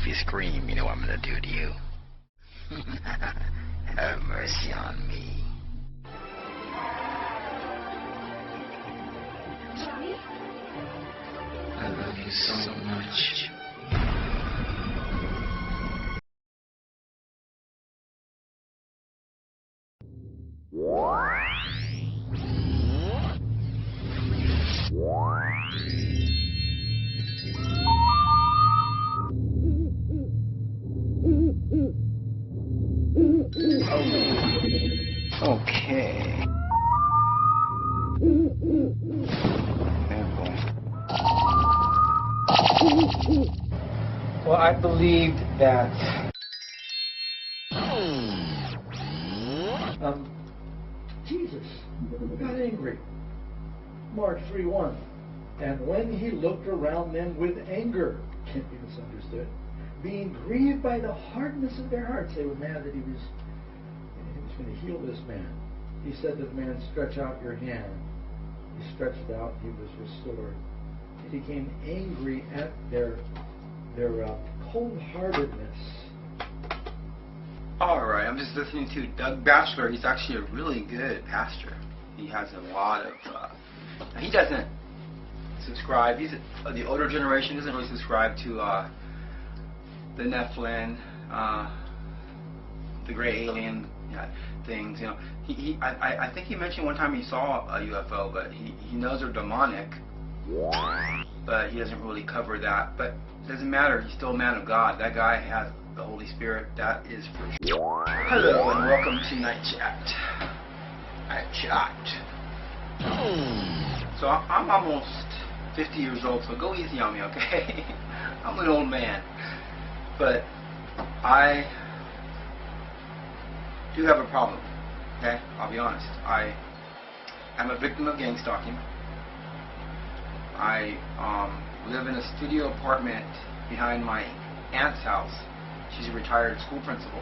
if you scream, you know what I'm gonna do to you. Have mercy on me. Johnny? I love you so much. Okay. Well, I believed that Jesus got angry. Mark 3:1. And when he looked around them with anger, can't be misunderstood, being grieved by the hardness of their hearts, they were mad that he was going to heal this man. He said to the man, stretch out your hand. He stretched it out, he was restored. He became angry at their cold-heartedness. Alright, I'm just listening to Doug Batchelor. He's actually a really good pastor. He has a lot of... he doesn't subscribe. He's the older generation doesn't really subscribe to the Nephilim, the gray alien things. You know, I think he mentioned one time he saw a UFO, but he knows they're demonic. But he doesn't really cover that. But it doesn't matter. He's still a man of God. That guy has the Holy Spirit. That is for sure. Hello and welcome to Night Chat. Night Chat. So I'm almost 50 years old, so go easy on me, okay? I'm an old man. But I do have a problem, okay? I'll be honest. I'm a victim of gang stalking. I live in a studio apartment behind my aunt's house. She's a retired school principal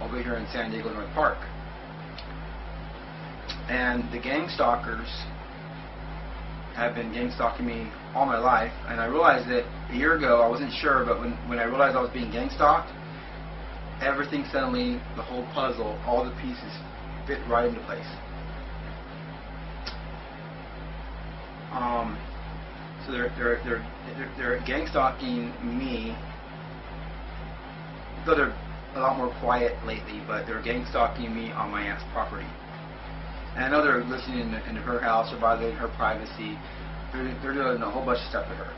over here in San Diego North Park. And the gang stalkers have been gang stalking me all my life, and I realized that a year ago, I wasn't sure, but when I realized I was being gang stalked, everything suddenly, the whole puzzle, all the pieces fit right into place. So they're gang stalking me, though they're a lot more quiet lately, but they're gang stalking me on my aunt's property. And I know they're listening in her house or violating her privacy. They're doing a whole bunch of stuff to her.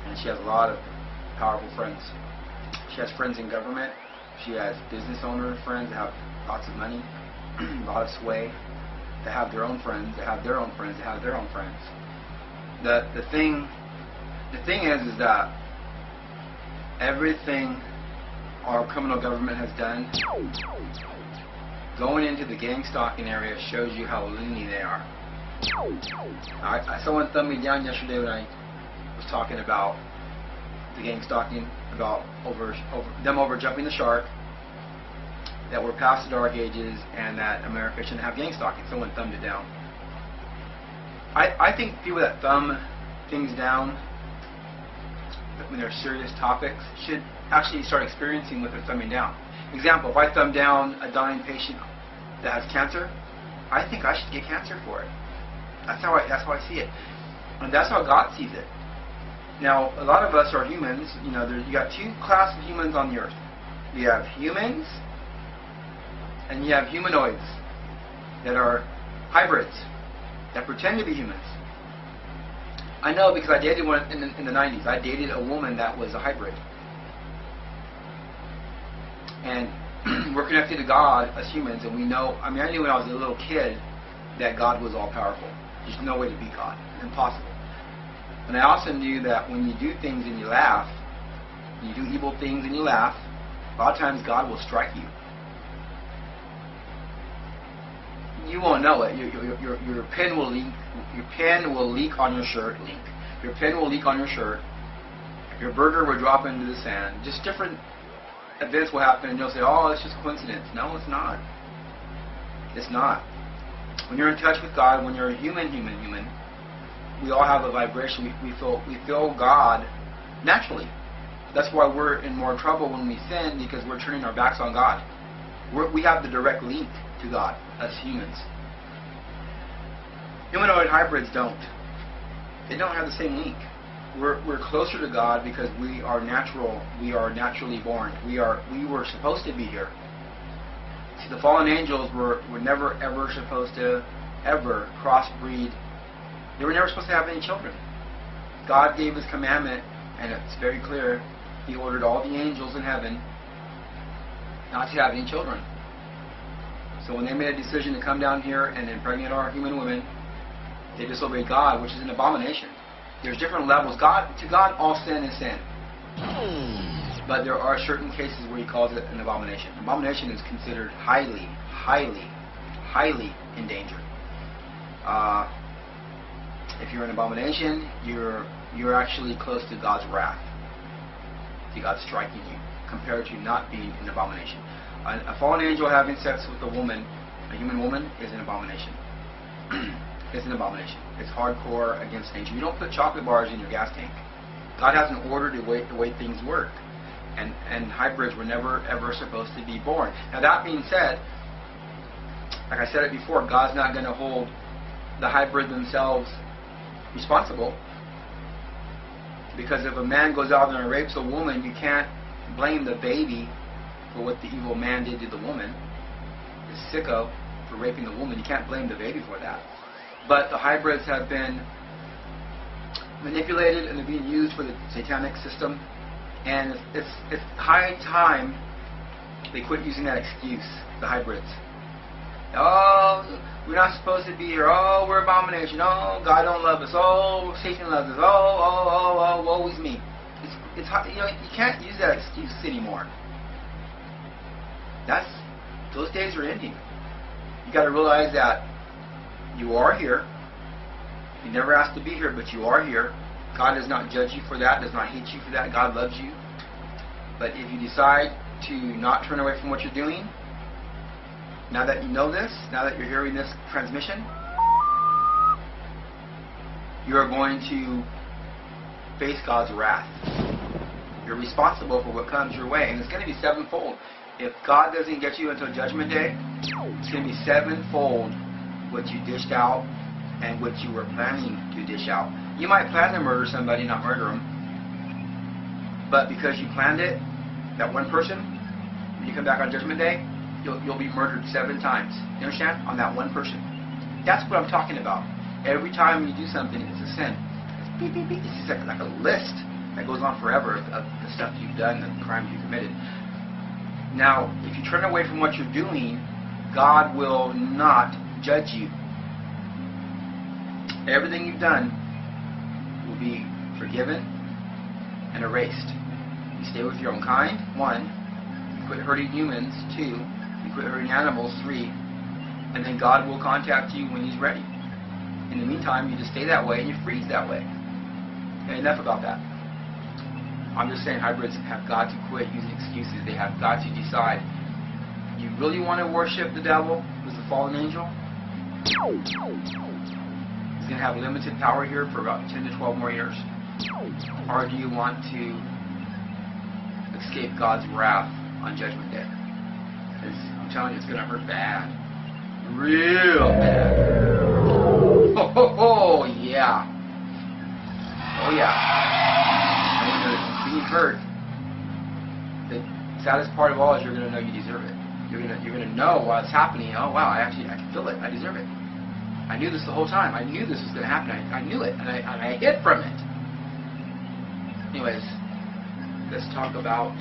And she has a lot of powerful friends. She has friends in government. She has business owner friends that have lots of money, a lot of sway. They have their own friends. They have their own friends. They have their own friends. The thing is that everything our criminal government has done, going into the gang stalking area shows you how loony they are. Someone thumbed me down yesterday when I was talking about the gang stalking, about them over jumping the shark, that we're past the dark ages, and that America shouldn't have gang stalking. Someone thumbed it down. I think people that thumb things down when they're serious topics should actually start experiencing what they're thumbing down. Example, if I thumb down a dying patient that has cancer, I think I should get cancer for it. That's how I see it. And that's how God sees it. Now, a lot of us are humans. You know, you got two classes of humans on the earth. You have humans, and you have humanoids that are hybrids, that pretend to be humans. I know because I dated one in the 90s. I dated a woman that was a hybrid. And we're connected to God as humans, and we know, I knew when I was a little kid that God was all-powerful. There's no way to beat God. It's impossible. And I also knew that when you do things and you laugh, you do evil things and you laugh, a lot of times God will strike you. You won't know it. Your pen will leak. Your pen will leak on your shirt. Your pen will leak on your shirt. Your burger will drop into the sand. Just different events will happen, and you'll say, "Oh, it's just coincidence." No, it's not. It's not. When you're in touch with God, when you're a human, we all have a vibration. We feel God naturally. That's why we're in more trouble when we sin, because we're turning our backs on God. We have the direct link to God as humans. Humanoid hybrids don't. They don't have the same link. We're closer to God because we are natural. We are naturally born. We were supposed to be here. See, the fallen angels were never ever supposed to ever crossbreed. They were never supposed to have any children. God gave His commandment, and it's very clear. He ordered all the angels in heaven not to have any children. So when they made a decision to come down here and impregnate our human women, they disobeyed God, which is an abomination. There's different levels. To God, all sin is sin. But there are certain cases where He calls it an abomination. Abomination is considered highly, highly, highly endangered. If you're an abomination, you're actually close to God's wrath. To God striking you, compared to not being an abomination. A fallen angel having sex with a woman, a human woman, is an abomination. It's an abomination. It's hardcore against nature. You don't put chocolate bars in your gas tank. God has an order to the way things work. And hybrids were never ever supposed to be born. Now that being said, like I said it before, God's not going to hold the hybrid themselves responsible. Because if a man goes out there and rapes a woman, you can't blame the baby for what the evil man did to the woman. The sicko for raping the woman. You can't blame the baby for that. But the hybrids have been manipulated and they're being used for the satanic system. And it's high time they quit using that excuse, the hybrids. Oh, we're not supposed to be here. Oh, we're abomination. Oh, God don't love us. Oh, Satan loves us. Oh, woe is me. It's you can't use that excuse anymore. Those days are ending. You got to realize that you are here. You never asked to be here, but you are here. God does not judge you for that. Does not hate you for that. God loves you. But if you decide to not turn away from what you're doing, now that you know this, now that you're hearing this transmission, you are going to face God's wrath. You're responsible for what comes your way, and it's going to be sevenfold. If God doesn't get you until Judgment Day, it's going to be sevenfold what you dished out and what you were planning to dish out. You might plan to murder somebody, not murder them, but because you planned it, that one person, when you come back on Judgment Day, you'll be murdered 7 times. You understand? On that one person. That's what I'm talking about. Every time you do something, it's a sin. It's beep, beep, beep. It's just like a list that goes on forever of the stuff you've done, the crimes you've committed. Now, if you turn away from what you're doing, God will not judge you. Everything you've done will be forgiven and erased. You stay with your own kind, 1. You quit hurting humans, 2. You quit hurting animals, 3. And then God will contact you when He's ready. In the meantime, you just stay that way and you freeze that way. Okay, enough about that. I'm just saying hybrids have got to quit using excuses. They have got to decide. You really want to worship the devil, who's the fallen angel? He's going to have limited power here for about 10 to 12 more years. Or do you want to escape God's wrath on Judgment Day? Because I'm telling you, it's going to hurt bad. Real bad. Oh, yeah. Oh, yeah. And when you're being hurt, the saddest part of all is you're going to know you deserve it. You're going to know while it's happening, oh, wow, I can feel it. I deserve it. I knew this the whole time. I knew this was going to happen. I knew it, and I hid from it. Anyways, let's talk about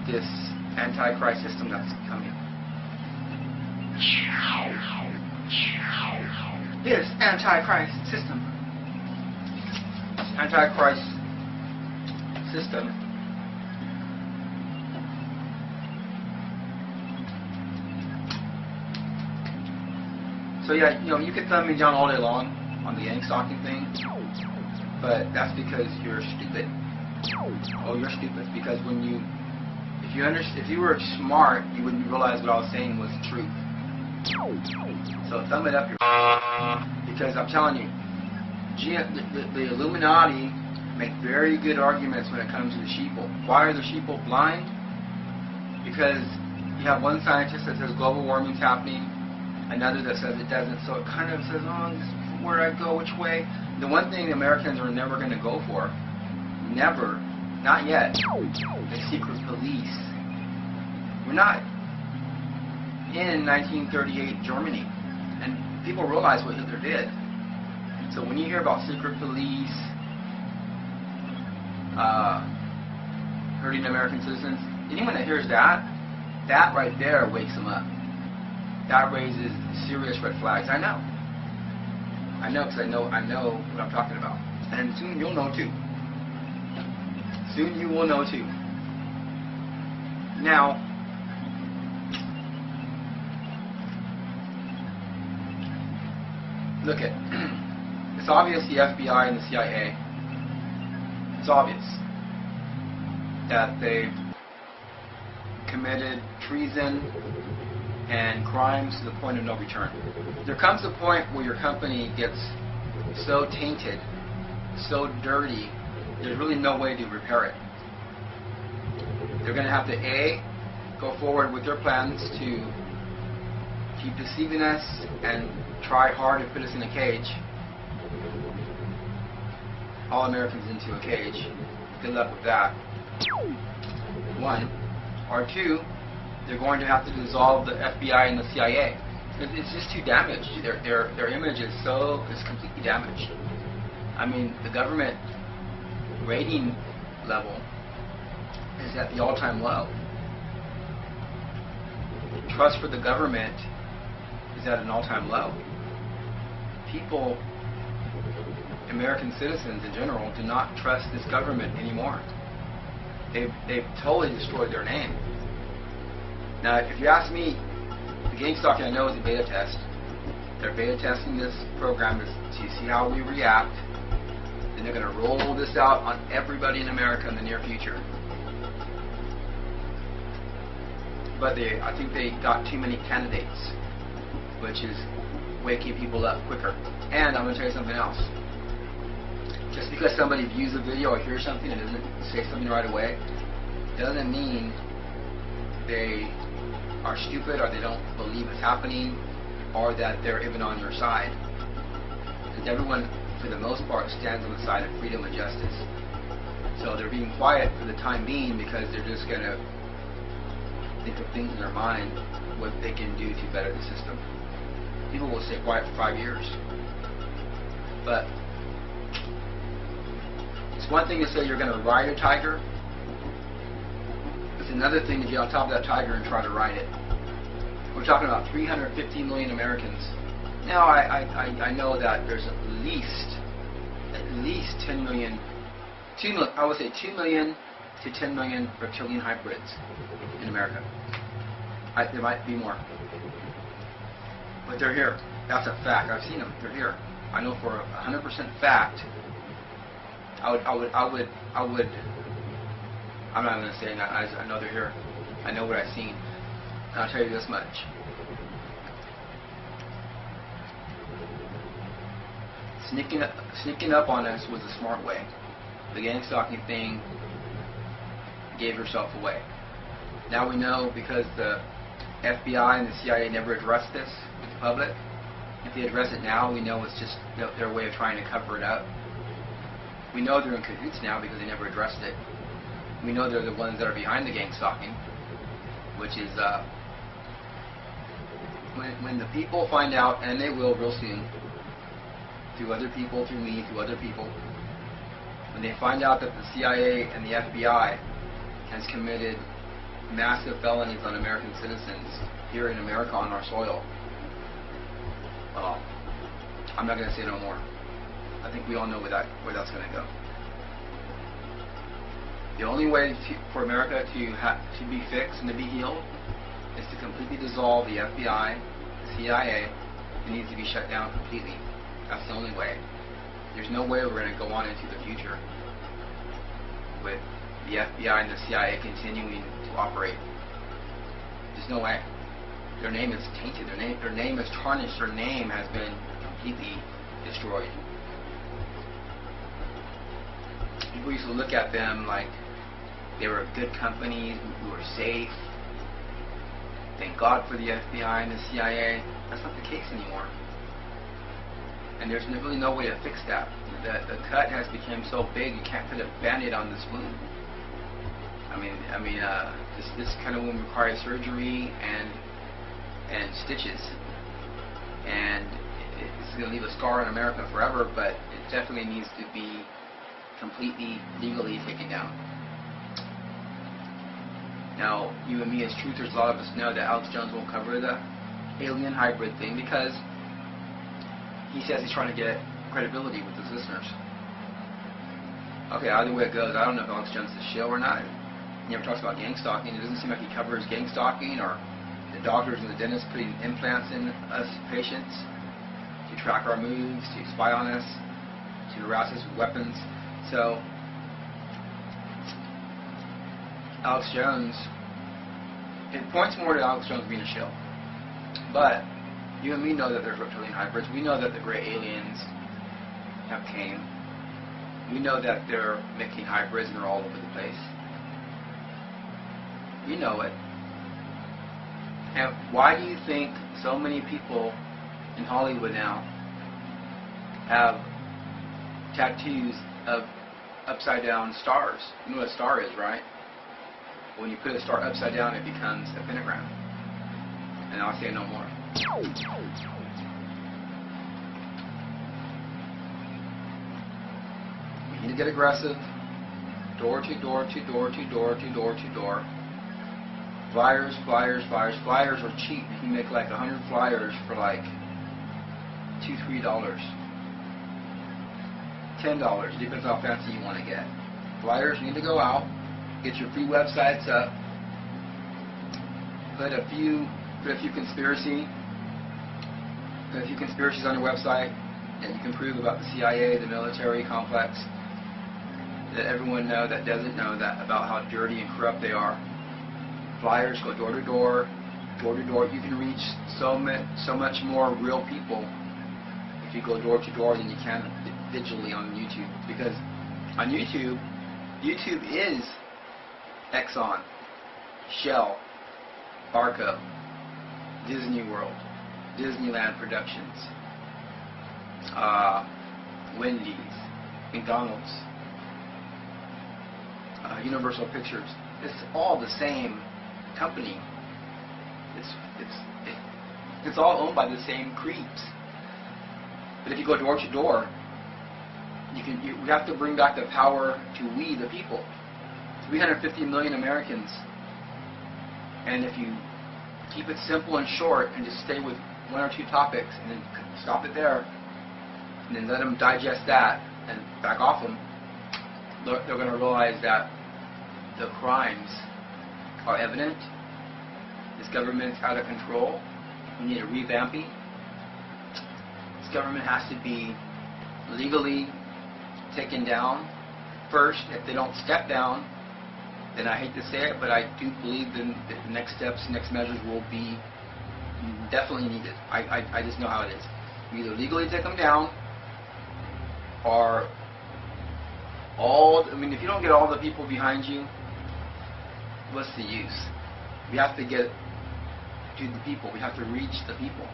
this Antichrist system that's coming. This Antichrist system. Antichrist system so yeah, you could thumb me down all day long on the gang stalking thing, but that's because you're stupid. Oh, you're stupid, because if you were smart, you wouldn't realize what I was saying was the truth. So thumb it up your because I'm telling you, the Illuminati make very good arguments when it comes to the sheeple. Why are the sheeple blind? Because you have one scientist that says global warming's happening, another that says it doesn't. So it kind of says, oh, this is where I go, which way? The one thing Americans are never going to go for, never, not yet, the secret police. We're not in 1938 Germany, and people realize what Hitler did. So when you hear about secret police hurting American citizens, anyone that hears that right there wakes them up. That raises serious red flags. I know because I know what I'm talking about. And soon you'll know too. Soon you will know too. Now, look at, it's obvious the FBI and the CIA, it's obvious that they've committed treason and crimes to the point of no return. There comes a point where your company gets so tainted, so dirty, there's really no way to repair it. They're going to have to A, go forward with their plans to keep deceiving us and try hard to put us in a cage. All Americans into a cage. Good luck with that. One. Or two, they're going to have to dissolve the FBI and the CIA. It's just too damaged. Their image is completely damaged. I mean, the government rating level is at the all-time low. Trust for the government is at an all-time low. People, American citizens in general, do not trust this government anymore. They've totally destroyed their name. Now, if you ask me, the gang stalking I know is a beta test. They're beta testing this program to see how we react. Then they're going to roll this out on everybody in America in the near future. But I think they got too many candidates, which is waking people up quicker. And I'm going to tell you something else. Just because somebody views a video or hears something and doesn't say something right away, doesn't mean they are stupid or they don't believe it's happening or that they're even on your side. Because everyone, for the most part, stands on the side of freedom and justice. So they're being quiet for the time being because they're just going to think of things in their mind, what they can do to better the system. People will stay quiet for 5 years. But it's one thing to say you're going to ride a tiger. It's another thing to get on top of that tiger and try to ride it. We're talking about 350 million Americans. Now I know that there's at least 10 million, I would say 2 million to 10 million reptilian hybrids in America. There might be more. But they're here. That's a fact. I've seen them. They're here. I know for 100% fact. I'm not going to say that. I know they're here. I know what I've seen. And I'll tell you this much. Sneaking up on us was a smart way. The gang stalking thing gave herself away. Now we know because the FBI and the CIA never addressed this with the public. If they address it now, we know it's just their way of trying to cover it up. We know they're in cahoots now because they never addressed it. We know they're the ones that are behind the gang stalking, which is when the people find out, and they will real soon, through other people, through me, through other people, when they find out that the CIA and the FBI has committed massive felonies on American citizens here in America on our soil, well, I'm not going to say no more. I think we all know where that's going to go. The only way for America to be fixed and to be healed is to completely dissolve the FBI, the CIA. It needs to be shut down completely. That's the only way. There's no way we're going to go on into the future with the FBI and the CIA continuing to operate. There's no way. their name is tainted. Their name is tarnished. Their name has been completely destroyed. People used to look at them like they were good companies who were safe. Thank God for the FBI and the CIA. That's not the case anymore. And there's really no way to fix that. The cut has become so big you can't put a band-aid on this wound. This kind of wound requires surgery and stitches, and it's going to leave a scar in America forever. But it definitely needs to be completely legally taken down. Now, you and me as truthers, a lot of us know that Alex Jones won't cover the alien hybrid thing because he says he's trying to get credibility with his listeners. Okay, either way it goes, I don't know if Alex Jones is a shill or not. He never talks about gang stalking. It doesn't seem like he covers gang stalking or the doctors and the dentists putting implants in us patients to track our moves, to spy on us, to harass us with weapons. So, Alex Jones, it points more to Alex Jones being a shill. But you and me know that there's reptilian hybrids. We know that the gray aliens have came. We know that they're mixing hybrids and they're all over the place. We know it. And why do you think so many people in Hollywood now have tattoos of upside down stars? You know what a star is, right? When you put a star upside down, it becomes a pentagram. And I'll say no more. We need to get aggressive. Door to door to door to door to door to door. Flyers, flyers, flyers. Flyers are cheap. You can make like 100 flyers for like $2, $3. $10. Depends how fancy you want to get. Flyers, you need to go out. Get your free websites up. Put a few conspiracies on your website that you can prove about the CIA, the military complex, that everyone that doesn't know that about how dirty and corrupt they are. Flyers, go door to door, door to door. You can reach so much more real people if you go door to door than you can digitally on YouTube. Because on YouTube is Exxon, Shell, Barco, Disney World, Disneyland Productions, Wendy's, McDonald's, Universal Pictures. It's all the same company. It's all owned by the same creeps. But if you go door to door, we have to bring back the power to we the people. 350 million Americans. And if you keep it simple and short and just stay with one or two topics and then stop it there and then let them digest that and back off them, they're going to realize that the crimes are evident. This government's out of control. We need a revamping. This government has to be legally taken down first. If they don't step down, then I hate to say it, but I do believe that the next steps, next measures will be definitely needed. I just know how it is. You either legally take them down, or if you don't get all the people behind you, what's the use? We have to get to the people. We have to reach the people.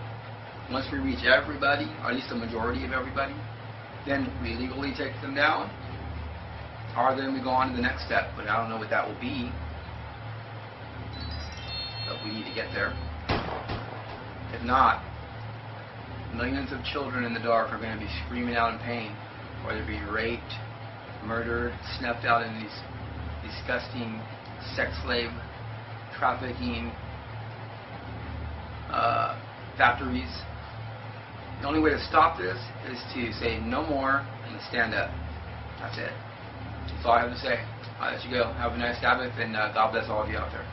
Once we reach everybody, or at least the majority of everybody, then we legally take them down, or then we go on to the next step. But I don't know what that will be. But we need to get there. If not, millions of children in the dark are going to be screaming out in pain, or they're being raped, murdered, snuffed out in these disgusting sex slave trafficking factories. The only way to stop this is to say no more and stand up. That's it. That's all I have to say. I'll let you go. Have a nice Sabbath, and God bless all of you out there.